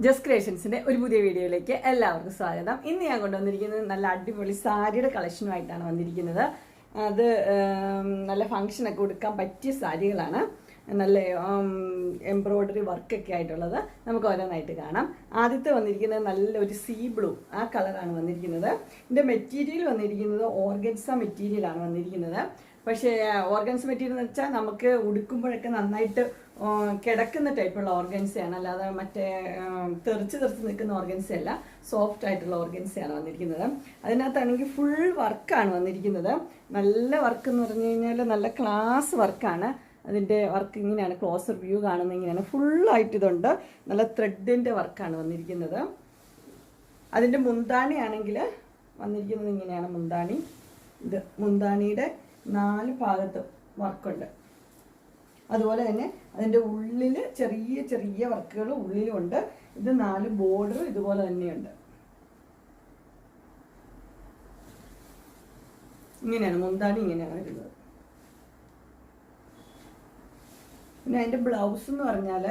Just ക്രിയേഷൻസിന്റെ ഒരു പുതിയ വീഡിയോയിലേക്ക് എല്ലാവർക്കും സ്വാഗതം. ഇന്ന് ഞാൻ കൊണ്ടുവന്നിരിക്കുന്നത് നല്ല അടിപൊളി സാരിയുടെ കളക്ഷനുമായിട്ടാണ് വന്നിരിക്കുന്നത്. അത് നല്ല ഫംഗ്ഷനൊക്കെ കൊടുക്കാൻ പറ്റിയ സാരികളാണ്. നല്ല എംബ്രോയ്ഡറി വർക്കൊക്കെ ആയിട്ടുള്ളത്. നമുക്ക് ഓരോന്നായിട്ട് കാണാം. ആദ്യത്തെ വന്നിരിക്കുന്നത് നല്ലൊരു സീ ബ്ലൂ, ആ കളറാണ് വന്നിരിക്കുന്നത്. ഇതിൻ്റെ മെറ്റീരിയൽ വന്നിരിക്കുന്നത് ഓർഗൻസ മെറ്റീരിയലാണ് വന്നിരിക്കുന്നത്. പക്ഷേ ഓർഗൻസ് മെറ്റീരിയൽ എന്ന് വെച്ചാൽ നമുക്ക് ഉടുക്കുമ്പോഴൊക്കെ നന്നായിട്ട് കിടക്കുന്ന ടൈപ്പുള്ള ഓർഗൻസയാണ്, അല്ലാതെ മറ്റേ തെറിച്ച് നിൽക്കുന്ന ഓർഗൻസയല്ല, സോഫ്റ്റ് ആയിട്ടുള്ള ഓർഗൻസയാണ് വന്നിരിക്കുന്നത്. അതിനകത്താണെങ്കിൽ ഫുൾ വർക്കാണ് വന്നിരിക്കുന്നത്. നല്ല വർക്ക് എന്ന് പറഞ്ഞു കഴിഞ്ഞാൽ നല്ല ക്ലാസ് വർക്കാണ്. അതിൻ്റെ വർക്ക് ഇങ്ങനെയാണ്, ക്ലോസർ വ്യൂ കാണുന്നത് ഇങ്ങനെയാണ്. ഫുള്ളായിട്ട് ഇതുണ്ട്, നല്ല ത്രെഡിൻ്റെ വർക്കാണ് വന്നിരിക്കുന്നത്. അതിൻ്റെ മുന്താണി ആണെങ്കിൽ വന്നിരിക്കുന്നത് ഇങ്ങനെയാണ്. മുന്താണി, ഇത് മുന്താണിയുടെ 4 ഭാഗത്തും വർക്കുണ്ട്. അതുപോലെ തന്നെ അതിൻ്റെ ഉള്ളിൽ ചെറിയ ചെറിയ വർക്കുകൾ ഉള്ളിലുണ്ട്. ഇത് 4 ബോർഡർ ഇതുപോലെ തന്നെയുണ്ട്. ഇങ്ങനെയാണ് മുന്താണി, ഇങ്ങനെയാണ് വരുന്നത്. പിന്നെ അതിൻ്റെ ബ്ലൗസ് എന്ന് പറഞ്ഞാൽ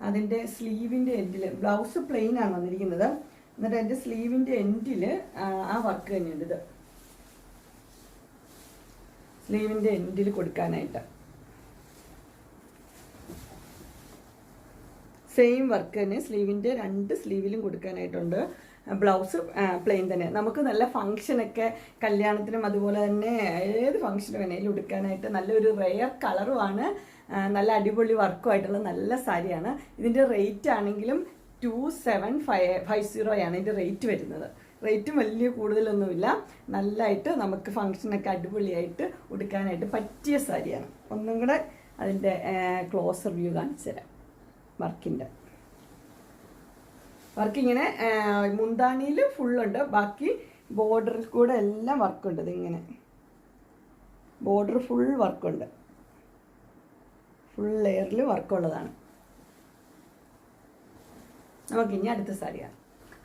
അതിൻ്റെ സ്ലീവിൻ്റെ എൻഡിൽ, ബ്ലൗസ് പ്ലെയിൻ ആണ് വന്നിരിക്കുന്നത്. എന്നിട്ട് അതിൻ്റെ സ്ലീവിൻ്റെ എൻഡിൽ ആ വർക്ക് തന്നെയുണ്ട്. ഇത് സ്ലീവിൻ്റെ എൻഡിൽ കൊടുക്കാനായിട്ട് സെയിം വർക്ക് തന്നെ സ്ലീവിൻ്റെ 2 സ്ലീവിലും കൊടുക്കാനായിട്ടുണ്ട്. ബ്ലൗസ് പ്ലെയിൻ തന്നെ. നമുക്ക് നല്ല ഫങ്ഷനൊക്കെ, കല്യാണത്തിനും അതുപോലെ തന്നെ ഏത് ഫങ്ഷന് വേണേലും ഉടുക്കാനായിട്ട് നല്ലൊരു റെയർ കളറുമാണ്. നല്ല അടിപൊളി വർക്കുമായിട്ടുള്ള നല്ല സാരിയാണ്. ഇതിൻ്റെ റേറ്റ് ആണെങ്കിലും 2750 ഇതിൻ്റെ റേറ്റ് വരുന്നത്. റേറ്റും വലിയ കൂടുതലൊന്നുമില്ല. നല്ലതായിട്ട് നമുക്ക് ഫങ്ഷനൊക്കെ അടിപൊളിയായിട്ട് ഉടുക്കാനായിട്ട് പറ്റിയ സാരിയാണ്. ഒന്നും കൂടെ അതിൻ്റെ ക്ലോസർ വ്യൂ കാണിച്ചു തരാം. വർക്കിൻ്റെ വർക്കിങ്ങനെ മുന്താണിയിൽ ഫുള്ളുണ്ട്. ബാക്കി ബോർഡറിൽ കൂടെ എല്ലാം വർക്കുണ്ട്. ഇതിങ്ങനെ ബോർഡർ ഫുൾ വർക്കുണ്ട്. ഫുൾ ലെയറിൽ വർക്കുള്ളതാണ്. നമുക്കിനി അടുത്ത സാരിയാണ്.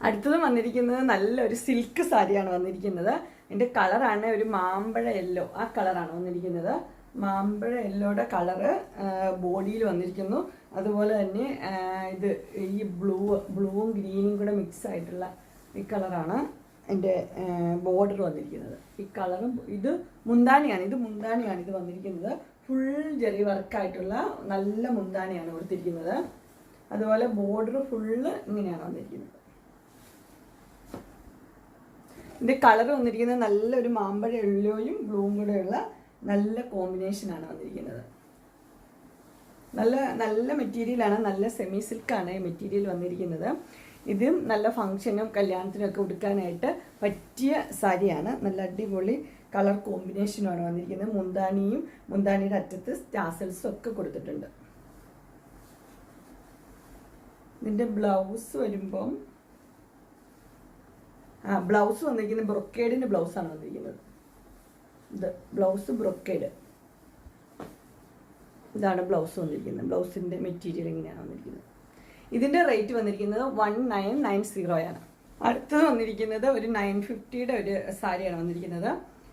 അടുത്തത് വന്നിരിക്കുന്നത് നല്ലൊരു സിൽക്ക് സാരിയാണ് വന്നിരിക്കുന്നത്. അതിൻ്റെ കളറാണ് ഒരു മാമ്പഴ യെല്ലോ, ആ കളറാണ് വന്നിരിക്കുന്നത്. മാമ്പഴ യെല്ലോയുടെ കളറ് ബോഡിയിൽ വന്നിരിക്കുന്നു. അതുപോലെ തന്നെ ഇത് ഈ ബ്ലൂവും ഗ്രീനും കൂടെ മിക്സ് ആയിട്ടുള്ള ഈ കളറാണ് അതിൻ്റെ ബോർഡർ വന്നിരിക്കുന്നത്. ഈ കളറും ഇത് മുന്താണിയാണ്. ഇത് വന്നിരിക്കുന്നത്. ഫുൾ ജെറി വർക്കായിട്ടുള്ള നല്ല മുന്താണിയാണ് കൊടുത്തിരിക്കുന്നത്. അതുപോലെ ബോർഡർ ഫുള്ള് ഇങ്ങനെയാണ് വന്നിരിക്കുന്നത്. ഇതിൻ്റെ കളർ വന്നിരിക്കുന്നത് നല്ലൊരു മാമ്പഴ യെല്ലോയും ബ്ലൂവും കൂടെയുള്ള നല്ല കോമ്പിനേഷനാണ് വന്നിരിക്കുന്നത്. നല്ല മെറ്റീരിയലാണ്. നല്ല സെമി സിൽക്കാണ് ഈ മെറ്റീരിയൽ വന്നിരിക്കുന്നത്. ഇതും നല്ല ഫങ്ഷനും കല്യാണത്തിനും ഒക്കെ ഉടുക്കാനായിട്ട് പറ്റിയ സാരിയാണ്. നല്ല അടിപൊളി കളർ കോമ്പിനേഷനുമാണ് വന്നിരിക്കുന്നത്. മുന്താണിയുടെ അറ്റത്ത് ടാസൽസും ഒക്കെ കൊടുത്തിട്ടുണ്ട്. ഇതിൻ്റെ ബ്ലൗസ് വരുമ്പം ബ്ലൗസ് വന്നിരിക്കുന്നത് ബ്രൊക്കേഡിൻ്റെ ബ്ലൗസാണ് വന്നിരിക്കുന്നത്. ഇത് ബ്ലൗസ് ബ്രൊക്കേഡ്, ഇതാണ് ബ്ലൗസ് വന്നിരിക്കുന്നത്. ബ്ലൗസിൻ്റെ മെറ്റീരിയൽ ഇങ്ങനെയാണ് വന്നിരിക്കുന്നത്. ഇതിൻ്റെ റേറ്റ് വന്നിരിക്കുന്നത് 1990 അടുത്തത് വന്നിരിക്കുന്നത് ഒരു 950 ഒരു സാരിയാണ് വന്നിരിക്കുന്നത്.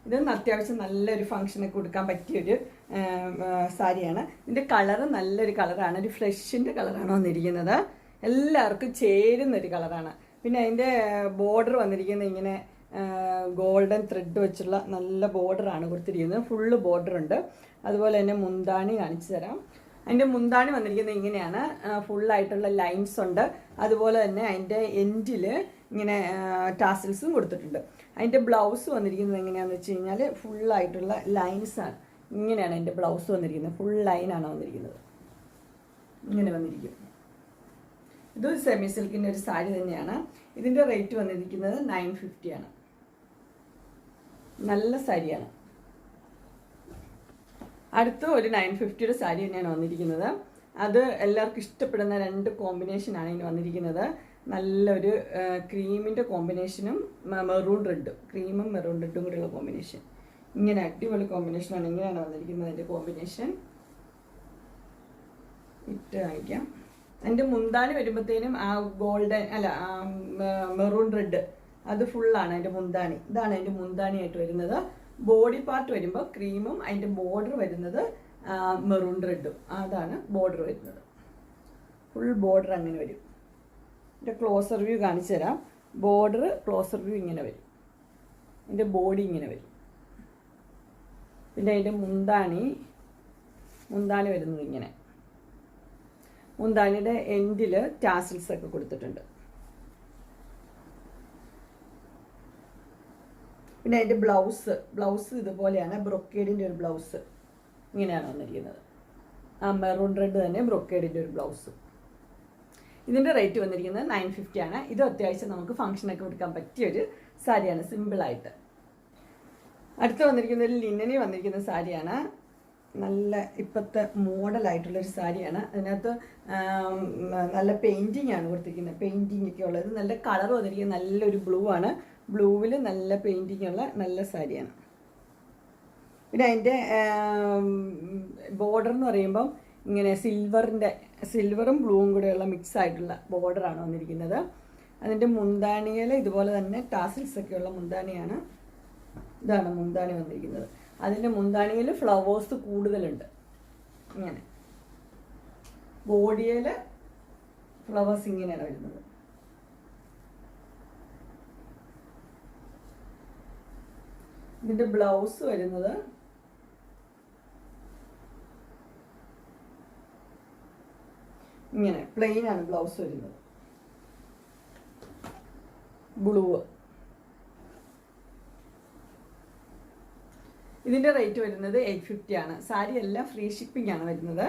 ഇത് അത്യാവശ്യം നല്ലൊരു ഫങ്ഷനൊക്കെ കൊടുക്കാൻ പറ്റിയൊരു സാരിയാണ്. ഇതിൻ്റെ കളറ് നല്ലൊരു കളറാണ്. ഒരു ഫ്ലഷിൻ്റെ കളറാണ് വന്നിരിക്കുന്നത്. എല്ലാവർക്കും ചേരുന്നൊരു കളറാണ്. പിന്നെ അതിൻ്റെ ബോർഡർ വന്നിരിക്കുന്നത് ഇങ്ങനെ ഗോൾഡൻ ത്രെഡ് വെച്ചുള്ള നല്ല ബോർഡറാണ് കൊടുത്തിരിക്കുന്നത്. ഫുള്ള് ബോർഡറുണ്ട്. അതുപോലെ തന്നെ മുന്താണി കാണിച്ചു തരാം. അതിൻ്റെ മുന്താണി വന്നിരിക്കുന്നത് ഇങ്ങനെയാണ്. ഫുള്ളായിട്ടുള്ള ലൈൻസ് ഉണ്ട്. അതുപോലെ തന്നെ അതിൻ്റെ എൻഡിൽ ഇങ്ങനെ ടാസിൽസും കൊടുത്തിട്ടുണ്ട്. അതിൻ്റെ ബ്ലൗസ് വന്നിരിക്കുന്നത് എങ്ങനെയാണെന്ന് വെച്ച് കഴിഞ്ഞാൽ ഫുള്ളായിട്ടുള്ള ലൈൻസാണ്. ഇങ്ങനെയാണ് അതിൻ്റെ ബ്ലൗസ് വന്നിരിക്കുന്നത്. ഫുൾ ലൈനാണ് വന്നിരിക്കുന്നത്. ഇങ്ങനെ വന്നിരിക്കും. ഇത് സെമി സിൽക്കിൻ്റെ ഒരു സാരി തന്നെയാണ്. ഇതിൻ്റെ റേറ്റ് വന്നിരിക്കുന്നത് 950 നല്ല സാരിയാണ്. അടുത്ത ഒരു 950 സാരി തന്നെയാണ് വന്നിരിക്കുന്നത്. അത് എല്ലാവർക്കും ഇഷ്ടപ്പെടുന്ന 2 കോമ്പിനേഷനാണ് ഇതിന് വന്നിരിക്കുന്നത്. നല്ലൊരു ക്രീമിൻ്റെ കോമ്പിനേഷനും മെറൂൺ റെഡും, ക്രീമും മെറൂൺ റെഡും കൂടെയുള്ള കോമ്പിനേഷൻ. ഇങ്ങനെ അടിപൊളി കോമ്പിനേഷനാണ്. ഇങ്ങനെയാണ് വന്നിരിക്കുന്നത് അതിൻ്റെ കോമ്പിനേഷൻ. ഇട്ട് കാണിക്കാം. അതിൻ്റെ മുന്താണി വരുമ്പോഴത്തേനും ആ ഗോൾഡൻ മെറൂൺ റെഡ് അത് ഫുള്ളാണ് അതിൻ്റെ മുന്താണി. ഇതാണ് അതിൻ്റെ മുന്താണിയായിട്ട് വരുന്നത്. ബോഡി പാർട്ട് വരുമ്പോൾ ക്രീമും അതിൻ്റെ ബോർഡർ വരുന്നത് മെറൂൺ റെഡും, അതാണ് ബോർഡർ വരുന്നത്. ഫുൾ ബോർഡർ അങ്ങനെ വരും. ഇതിൻ്റെ ക്ലോസർ വ്യൂ കാണിച്ചു തരാം. ബോർഡർ ക്ലോസർ വ്യൂ ഇങ്ങനെ വരും, ഇതിൻ്റെ ബോഡി ഇങ്ങനെ വരും. പിന്നെ അതിൻ്റെ മുന്താണി വരുന്നത് ഇങ്ങനെ. മുന്താണിയുടെ എൻഡിൽ ടാസിൽസ് ഒക്കെ കൊടുത്തിട്ടുണ്ട്. പിന്നെ അതിൻ്റെ ബ്ലൗസ് ഇതുപോലെയാണ്. ബ്രൊക്കേഡിൻ്റെ ഒരു ബ്ലൗസ് ഇങ്ങനെയാണ് വന്നിരിക്കുന്നത്. ആ മെറൂൺ റെഡ് തന്നെ ബ്രൊക്കേഡിൻ്റെ ഒരു ബ്ലൗസ്. ഇതിൻ്റെ റേറ്റ് വന്നിരിക്കുന്നത് 950 ആണ്. ഇത് അത്യാവശ്യം നമുക്ക് ഫംഗ്ഷനൊക്കെ കൊടുക്കാൻ പറ്റിയൊരു സാരിയാണ്, സിമ്പിളായിട്ട്. അടുത്ത് വന്നിരിക്കുന്ന ഒരു ലിനനിൽ വന്നിരിക്കുന്ന സാരിയാണ്. നല്ല ഇപ്പോഴത്തെ മോഡലായിട്ടുള്ളൊരു സാരിയാണ്. അതിനകത്ത് നല്ല പെയിൻറ്റിങ് ആണ് കൊടുത്തിരിക്കുന്നത്, പെയിൻറ്റിങ് ഒക്കെ ഉള്ളത്. നല്ല കളർ വന്നിരിക്കുന്നത് നല്ലൊരു ബ്ലൂ ആണ്. ബ്ലൂവിൽ നല്ല പെയിൻറ്റിങ് ഉള്ള നല്ല സാരിയാണ്. പിന്നെ അതിൻ്റെ ബോർഡർ എന്ന് പറയുമ്പം ഇങ്ങനെ സിൽവറും ബ്ലൂവും കൂടെയുള്ള മിക്സ് ആയിട്ടുള്ള ബോർഡറാണ് വന്നിരിക്കുന്നത്. അതിൻ്റെ മുന്താണിയിൽ ഇതുപോലെ തന്നെ ടാസിൽസ് ഒക്കെയുള്ള മുന്താണിയാണ്. ഇതാണ് മുന്താണി വന്നിരിക്കുന്നത്. അതിൻ്റെ മുന്താണിയിൽ ഫ്ലവേഴ്സ് കൂടുതലുണ്ട്. ഇങ്ങനെ ബോഡിയിൽ ഫ്ലവേഴ്സ് ഇങ്ങനെയാണ് വരുന്നത്. ഇതിൻ്റെ ബ്ലൗസ് വരുന്നത് ഇങ്ങനെ പ്ലെയിൻ ആണ് ബ്ലൗസ് വരുന്നത്, ബ്ലൂ. ഇതിൻ്റെ റേറ്റ് വരുന്നത് 850 ആണ്. സാരി എല്ലാം ഫ്രീ ഷിപ്പിംഗ് ആണ് വരുന്നത്.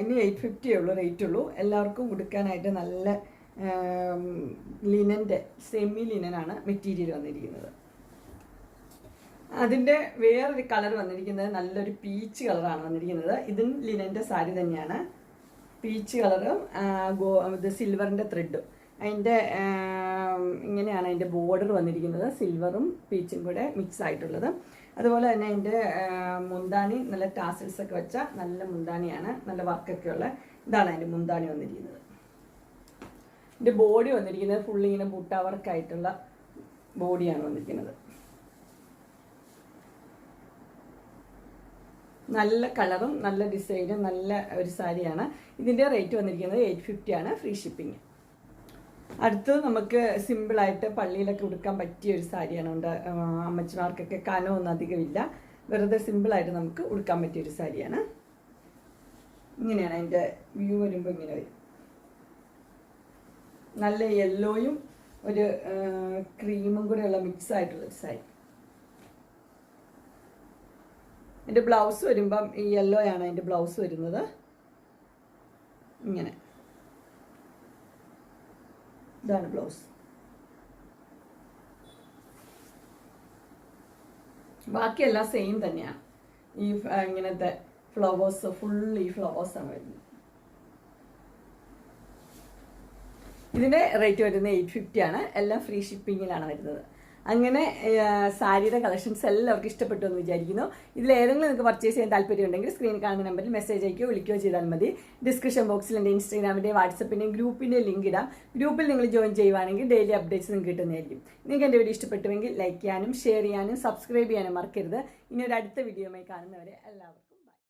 ഇനി 850 റേറ്റ് ഉള്ളൂ. എല്ലാവർക്കും കൊടുക്കാനായിട്ട് നല്ല ലിനൻ്റെ സെമി ലിനനാണ് മെറ്റീരിയൽ വന്നിരിക്കുന്നത്. അതിൻ്റെ വേറൊരു കളർ വന്നിരിക്കുന്നത് നല്ലൊരു പീച്ച് കളറാണ് വന്നിരിക്കുന്നത്. ഇതും ലിനൻ്റെ സാരി തന്നെയാണ്. പീച്ച് കളറും ഇത് സിൽവറിൻ്റെ ത്രെഡും. അതിൻ്റെ ഇങ്ങനെയാണ് അതിൻ്റെ ബോർഡർ വന്നിരിക്കുന്നത്, സിൽവറും പീച്ചും കൂടെ മിക്സ് ആയിട്ടുള്ളത്. അതുപോലെ തന്നെ അതിൻ്റെ മുന്താണി നല്ല ടാസിൽസ് ഒക്കെ വെച്ച നല്ല മുന്താണിയാണ്, നല്ല വർക്കൊക്കെ ഉള്ള. ഇതാണ് അതിൻ്റെ മുന്താണി വന്നിരിക്കുന്നത്. ഇതിൻ്റെ ബോഡി വന്നിരിക്കുന്നത് ഫുള്ളി ഇങ്ങനെ ബൂട്ട വർക്കായിട്ടുള്ള ബോഡിയാണ് വന്നിരിക്കുന്നത്. നല്ല കളറും നല്ല ഡിസൈനും നല്ല ഒരു സാരിയാണ്. ഇതിൻ്റെ റേറ്റ് വന്നിരിക്കുന്നത് 850 ആണ്, ഫ്രീ ഷിപ്പിംഗ്. അടുത്തത് നമുക്ക് സിമ്പിളായിട്ട് പള്ളിയിലൊക്കെ ഉടുക്കാൻ പറ്റിയ ഒരു സാരിയാണ്. അമ്മച്ചിമാർക്കൊക്കെ കനമൊന്നും അധികമില്ല, വെറുതെ സിമ്പിളായിട്ട് നമുക്ക് ഉടുക്കാൻ പറ്റിയൊരു സാരിയാണ്. ഇങ്ങനെയാണ് അതിൻ്റെ വ്യൂ വരുമ്പോൾ, ഇങ്ങനെ വരും. നല്ല യെല്ലോയും ഒരു ക്രീമും കൂടെയുള്ള മിക്സ് ആയിട്ടുള്ളൊരു സാരി. എൻ്റെ ബ്ലൗസ് വരുമ്പം ഈ യെല്ലോ ആണ് അതിൻ്റെ ബ്ലൗസ് വരുന്നത്. ഇങ്ങനെ ഇതാണ് ബ്ലൗസ്. ബാക്കിയെല്ലാം സെയിം തന്നെയാണ്. ഈ ഇങ്ങനത്തെ ഫ്ലവേഴ്സ്, ഫുൾ ഈ ഫ്ലവേഴ്സാണ് വരുന്നത്. ഇതിൻ്റെ റേറ്റ് വരുന്നത് 850 ആണ്. എല്ലാം ഫ്രീ ഷിപ്പിങ്ങിലാണ് വരുന്നത്. അങ്ങനെ സാരിയുടെ കളക്ഷൻസ് എല്ലാവർക്കും ഇഷ്ടപ്പെട്ടു എന്ന് വിചാരിക്കുന്നു. ഇതിലേതെങ്കിലും നിങ്ങൾക്ക് പർച്ചേസ് ചെയ്യാൻ താല്പര്യമുണ്ടെങ്കിൽ സ്ക്രീനിൽ കാണുന്ന നമ്പറിൽ മെസ്സേജ് അയക്കുകയോ വിളിക്കുകയോ ചെയ്താൽ മതി. ഡിസ്ക്രിപ്ഷൻ ബോക്സിൽ എൻ്റെ ഇൻസ്റ്റാഗ്രാമിൻ്റെ വാട്സപ്പിൻ്റെയും ഗ്രൂപ്പിൻ്റെ ലിങ്ക് ഇടാം. ഗ്രൂപ്പിൽ നിങ്ങൾ ജോയിൻ ചെയ്യുവാണെങ്കിൽ ഡെയിലി അപ്ഡേറ്റ്സ് നിങ്ങൾക്ക് കിട്ടുന്നതായിരിക്കും. നിങ്ങൾക്ക് എൻ്റെ വീഡിയോ ഇഷ്ടപ്പെട്ടുവെങ്കിൽ ലൈക്ക് ചെയ്യാനും ഷെയർ ചെയ്യാനും സബ്സ്ക്രൈബ് ചെയ്യാനും മറക്കരുത്. ഇനി ഒരു അടുത്ത വീഡിയോയുമായി കാണുന്നവരെ എല്ലാവർക്കും